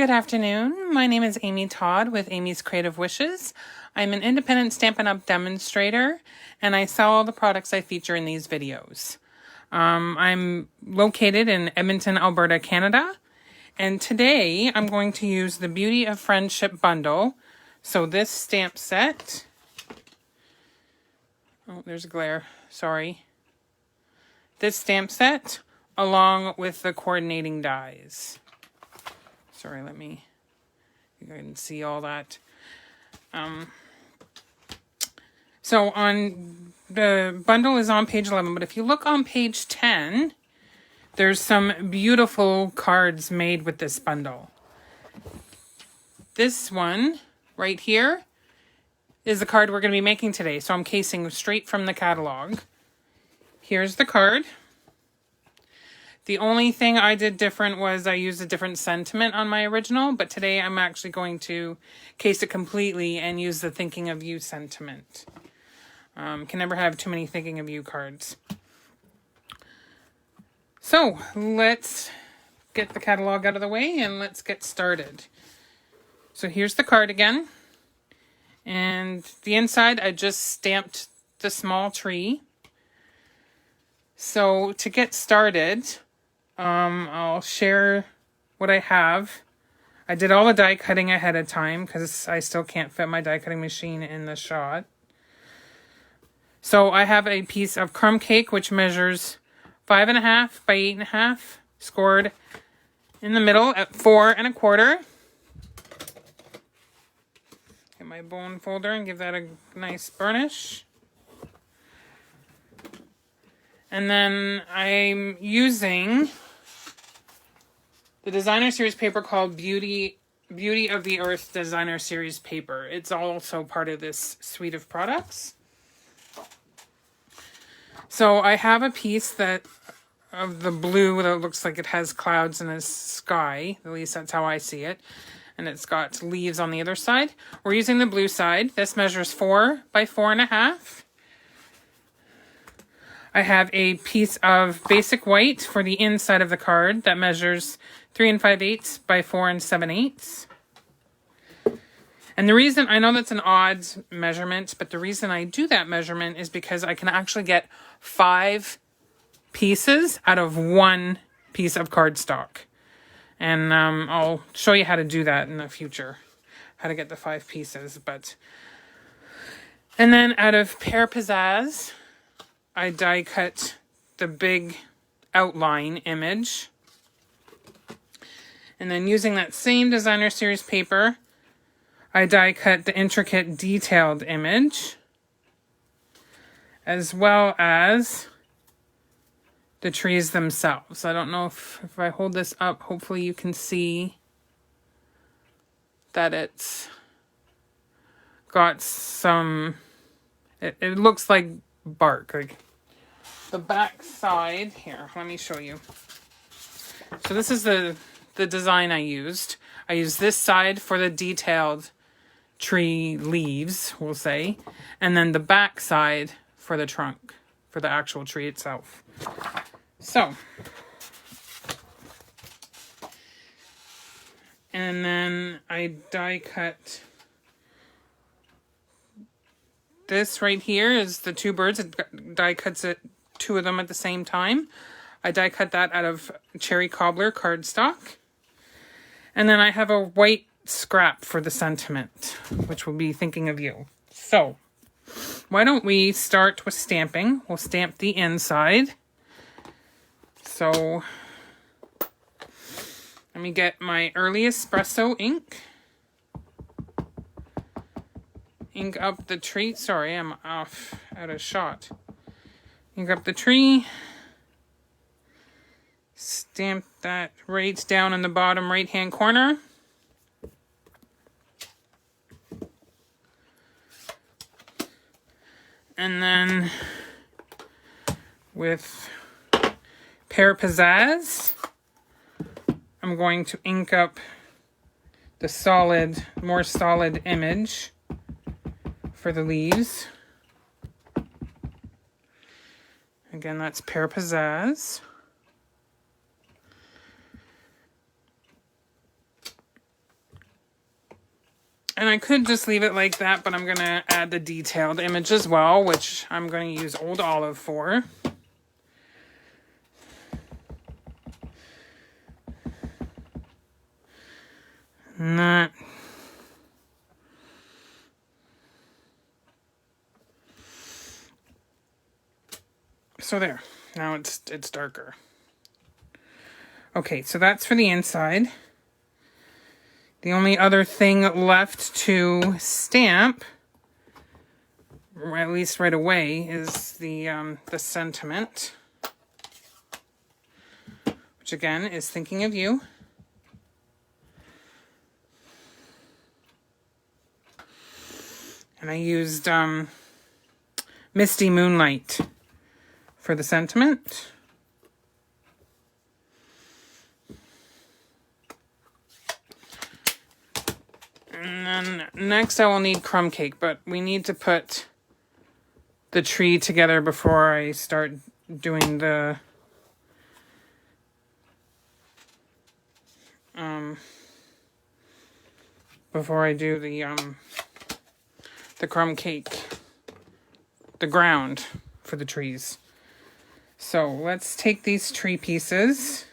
Good afternoon. My name is Amy Todd with Amy's Creative Wishes. I'm an independent Stampin' Up! Demonstrator, and I sell all the products I feature in these videos. I'm located in Edmonton, Alberta, Canada, and today I'm going to use the Beauty of Friendship bundle. So this stamp set, oh, there's a glare, sorry. This stamp set, along with the coordinating dies. Sorry, you can see all that. So on the bundle is on page 11, but if you look on page 10, there's some beautiful cards made with this bundle. This one right here is the card we're going to be making today. So I'm casing straight from the catalog. Here's the card. The only thing I did different was I used a different sentiment on my original, but today I'm actually going to case it completely and use the Thinking of You sentiment. Can never have too many Thinking of You cards. So let's get the catalog out of the way and let's get started. So here's the card again. And the inside, I just stamped the small tree. So to get started, I'll share what I have. I did all the die cutting ahead of time because I still can't fit my die cutting machine in the shot. So I have a piece of crumb cake which measures 5.5 by 8.5, scored in the middle at 4 1/4. Get my bone folder and give that a nice burnish. And then I'm using the Designer Series paper called Beauty of the Earth Designer Series paper. It's also part of this suite of products. So I have a piece of the blue that looks like it has clouds and a sky. At least that's how I see it. And it's got leaves on the other side. We're using the blue side. This measures 4 by 4.5. I have a piece of basic white for the inside of the card that measures 3 5/8 by 4 7/8. And the reason, I know that's an odd measurement, but the reason I do that measurement is because I can actually get 5 pieces out of 1 piece of cardstock. And I'll show you how to do that in the future, how to get the 5 pieces. And then out of Pear Pizzazz, I die cut the big outline image. And then using that same Designer Series paper, I die cut the intricate detailed image, as well as the trees themselves. I don't know if I hold this up, hopefully you can see that it's got some, it looks like bark. Like the back side, here, let me show you. So this is the design I used. I used this side for the detailed tree leaves, we'll say, and then the back side for the trunk, for the actual tree itself. So, and then I die cut this right here is the 2 birds. It die cuts it 2 of them at the same time. I die cut that out of cherry cobbler cardstock. And then I have a white scrap for the sentiment, which will be Thinking of You. So, why don't we start with stamping? We'll stamp the inside. So, let me get my early espresso ink. Ink up the tree. Sorry, I'm out of shot. Ink up the tree. Stamp that right down in the bottom right-hand corner. And then with Pear Pizzazz, I'm going to ink up the more solid image for the leaves. Again, that's Pear Pizzazz. And I could just leave it like that, but I'm going to add the detailed image as well, which I'm going to use Old Olive for. Not. So there. Now it's darker. Okay, so that's for the inside. The only other thing left to stamp, or at least right away, is the sentiment, which again is thinking of you. And I used Misty Moonlight for the sentiment. And then next I will need crumb cake, but we need to put the tree together before I start doing the crumb cake, the ground for the trees. So let's take these tree pieces,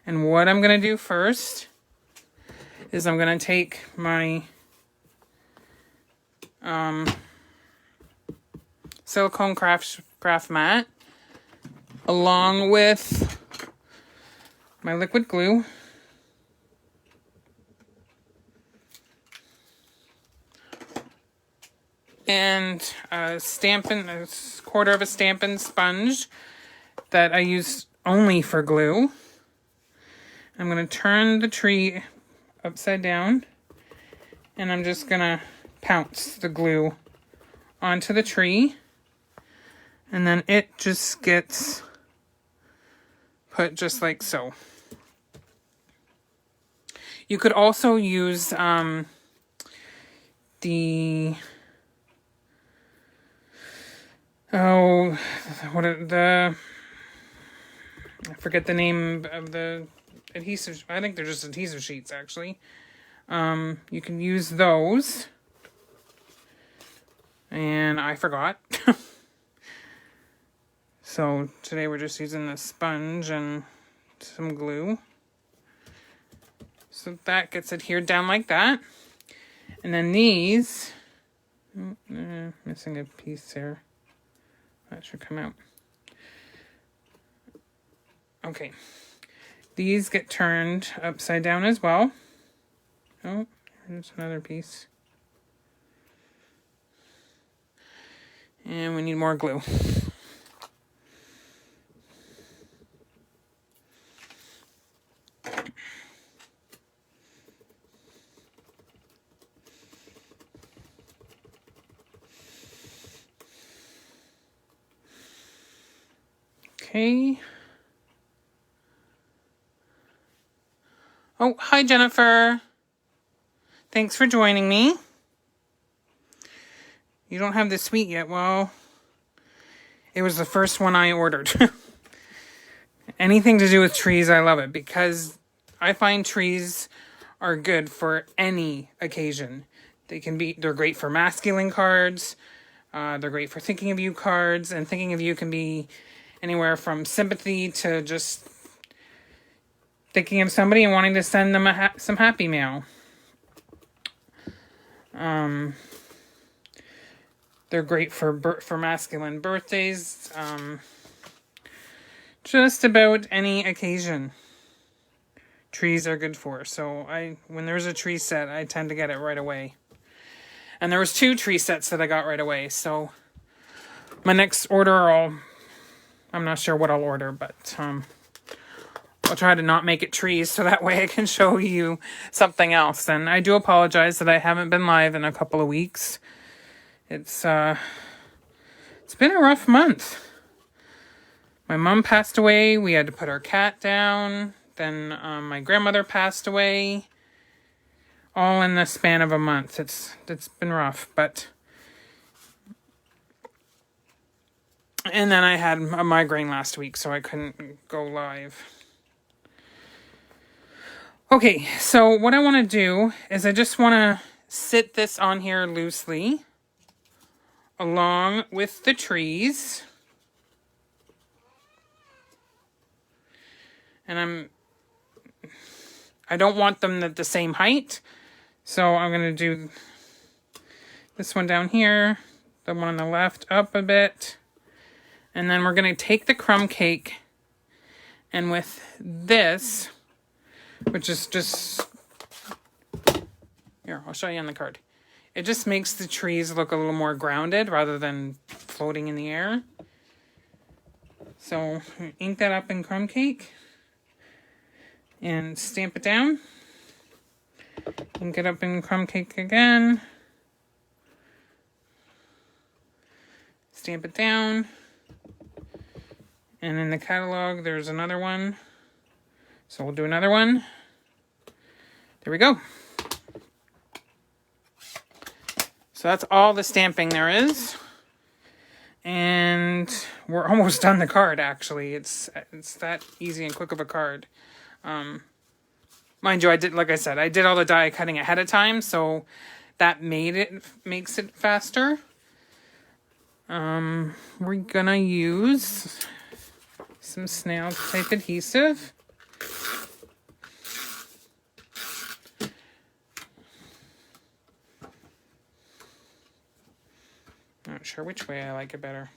and what I'm going to do first is I'm going to take my silicone craft mat along with my liquid glue, and a quarter of a Stampin' sponge that I use only for glue. I'm going to turn the tree upside down, and I'm just going to pounce the glue onto the tree, and then it just gets put just like so. You could also use I forget the name of the adhesive. I think they're just adhesive sheets, actually. You can use those. And I forgot. So today we're just using the sponge and some glue. So that gets adhered down like that. And then these, missing a piece there. That should come out. Okay. These get turned upside down as well. Oh, there's another piece. And we need more glue. Okay. Oh, hi, Jennifer. Thanks for joining me. You don't have the sweet yet. Well, it was the first one I ordered. Anything to do with trees, I love it, because I find trees are good for any occasion. They're great for masculine cards. They're great for thinking of you cards, and thinking of you can be anywhere from sympathy to just thinking of somebody and wanting to send them some happy mail. They're great for masculine birthdays. Just about any occasion, trees are good for. So when there's a tree set, I tend to get it right away. And there was 2 tree sets that I got right away. So my next order, I'm not sure what I'll order, but I'll try to not make it trees so that way I can show you something else. And I do apologize that I haven't been live in a couple of weeks. It's been a rough month. My mom passed away. We had to put our cat down. Then my grandmother passed away. All in the span of a month. It's been rough, but. And then I had a migraine last week, so I couldn't go live. Okay, so what I want to do is I just want to sit this on here loosely along with the trees. And I don't want them at the same height. So I'm going to do this one down here, the one on the left up a bit. And then we're going to take the crumb cake and with this, which is just, here, I'll show you on the card. It just makes the trees look a little more grounded rather than floating in the air. So ink that up in crumb cake and stamp it down. Ink it up in crumb cake again. Stamp it down. And in the catalog, there's another one. So we'll do another one. There we go. So that's all the stamping there is. And we're almost done the card, actually. It's that easy and quick of a card. Mind you, like I said, I did all the die cutting ahead of time, so that makes it faster. We're gonna use some snail type adhesive. Not sure which way I like it better.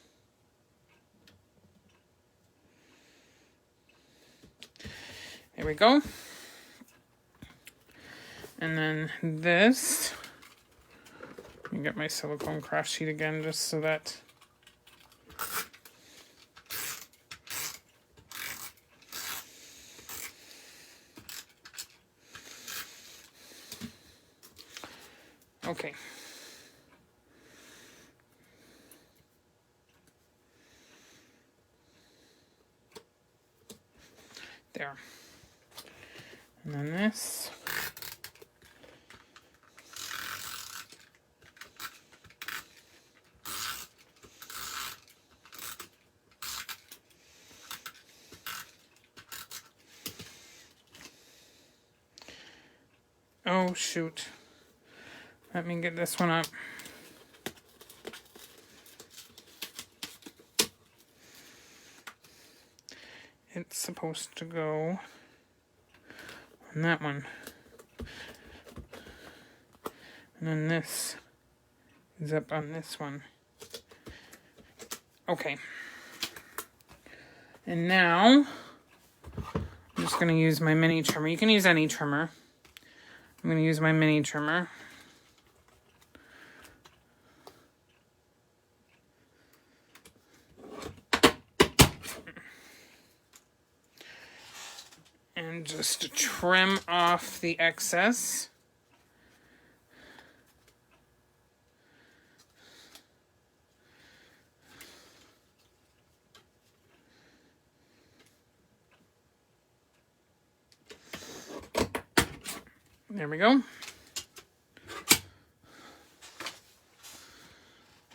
There we go. And then this, let me get my silicone craft sheet again just so that okay. There. And then this. Oh, shoot. Let me get this one up. It's supposed to go on that one. And then this is up on this one. Okay. And now, I'm just going to use my mini trimmer. You can use any trimmer. I'm going to use my mini trimmer. And just trim off the excess. There we go.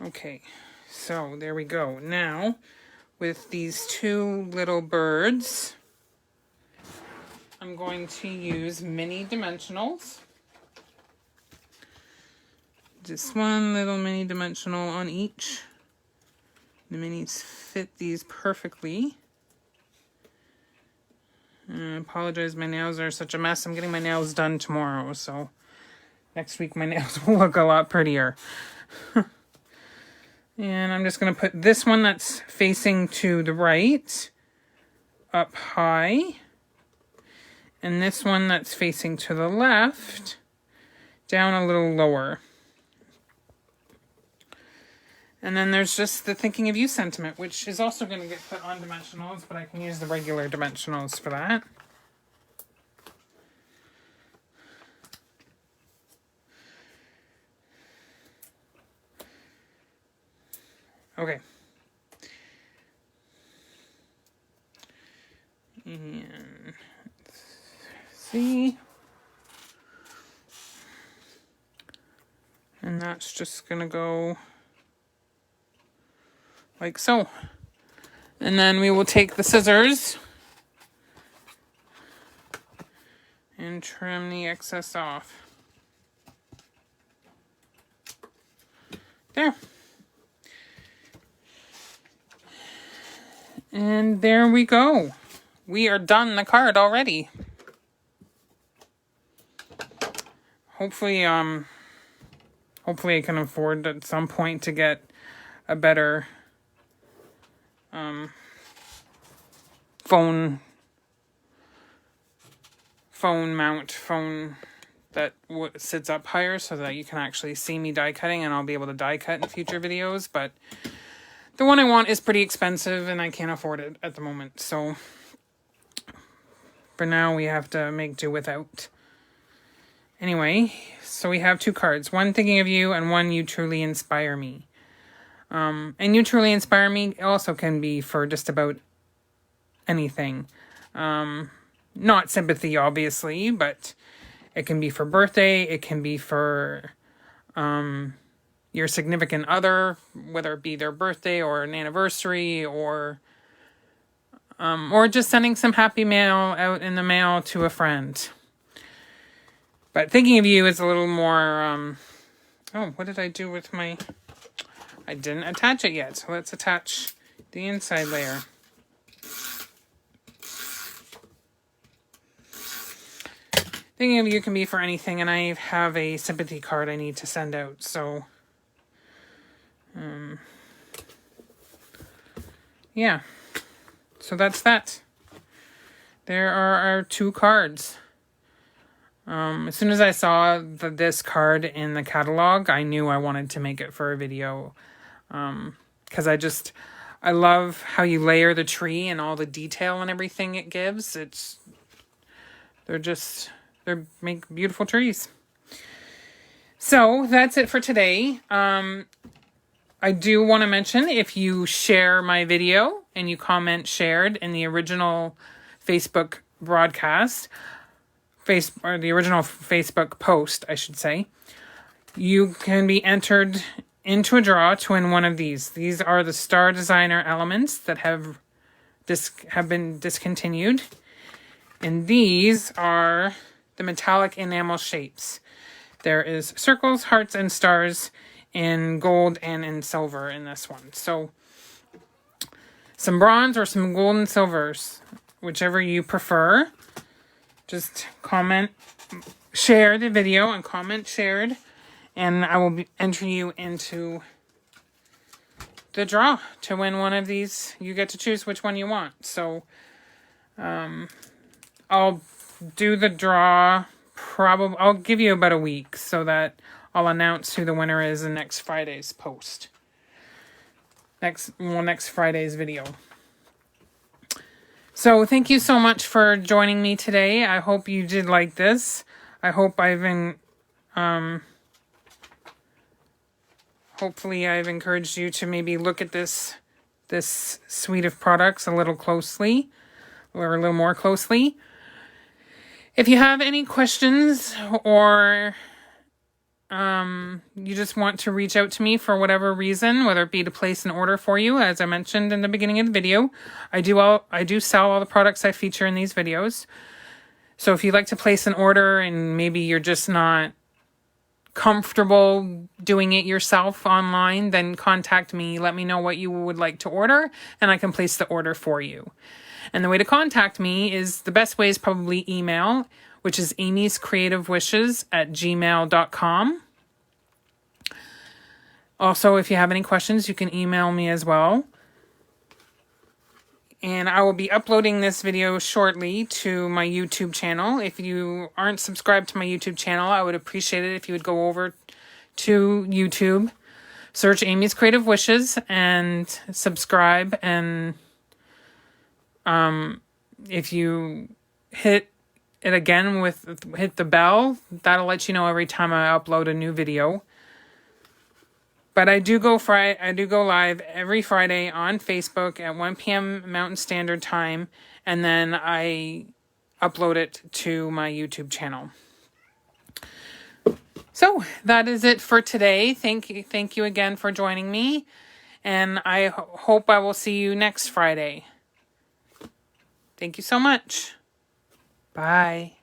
Okay, so there we go. Now, with these two little birds, I'm going to use mini dimensionals. Just one little mini dimensional on each. The minis fit these perfectly. I apologize, my nails are such a mess. I'm getting my nails done tomorrow, so next week my nails will look a lot prettier. And I'm just going to put this one that's facing to the right up high. And this one that's facing to the left down a little lower. And then there's just the thinking of you sentiment, which is also going to get put on dimensionals, but I can use the regular dimensionals for that. Okay. And let's see. And that's just going to go like so. And then we will take the scissors and trim the excess off. There. And there we go. We are done the card already. Hopefully I can afford at some point to get a better phone that sits up higher so that you can actually see me die cutting, and I'll be able to die cut in future videos. But the one I want is pretty expensive and I can't afford it at the moment. So for now we have to make do without. Anyway, so we have 2 cards. One, Thinking of You, and one, You Truly Inspire Me. And You Truly Inspire Me also can be for just about anything. Not sympathy, obviously, but it can be for birthday. It can be for your significant other, whether it be their birthday or an anniversary, or just sending some happy mail out in the mail to a friend. But Thinking of You is a little more, oh, what did I do with my, I didn't attach it yet, so let's attach the inside layer. Thinking of You can be for anything, and I have a sympathy card I need to send out, so, yeah. So that's that. There are our 2 cards. As soon as I saw this card in the catalog, I knew I wanted to make it for a video. Because I love how you layer the tree and all the detail and everything it gives. They make beautiful trees. So that's it for today. I do want to mention, if you share my video and you comment shared in the original Facebook broadcast, or the original Facebook post, I should say, you can be entered into a draw to win one of these. These are the Star Designer elements that have been discontinued. And these are the metallic enamel shapes. There is circles, hearts, and stars in gold and in silver in this one. So some bronze or some gold and silvers, whichever you prefer. Just comment, share the video and comment shared, and I will enter you into the draw to win one of these. You get to choose which one you want. So I'll do the draw I'll give you about a week so that I'll announce who the winner is in next Friday's post. Next Friday's video. So thank you so much for joining me today. I hope you did like this. I hope hopefully I've encouraged you to maybe look at this suite of products a little closely, or a little more closely. If you have any questions, or you just want to reach out to me for whatever reason, whether it be to place an order for you, as I mentioned in the beginning of the video, I do sell all the products I feature in these videos. So if you'd like to place an order and maybe you're just not comfortable doing it yourself online, then contact me. Let me know what you would like to order, and I can place the order for you. And the way to contact me is, the best way is probably email, which is amyscreativewishes@gmail.com. Also, if you have any questions, you can email me as well. And I will be uploading this video shortly to my YouTube channel. If you aren't subscribed to my YouTube channel, I would appreciate it if you would go over to YouTube, search Amy's Creative Wishes, and subscribe. And if you hit it again hit the bell, that'll let you know every time I upload a new video. But I do go live every Friday on Facebook at 1 p.m. Mountain Standard Time, and then I upload it to my YouTube channel. So that is it for today. Thank you again for joining me, and I hope I will see you next Friday. Thank you so much. Bye.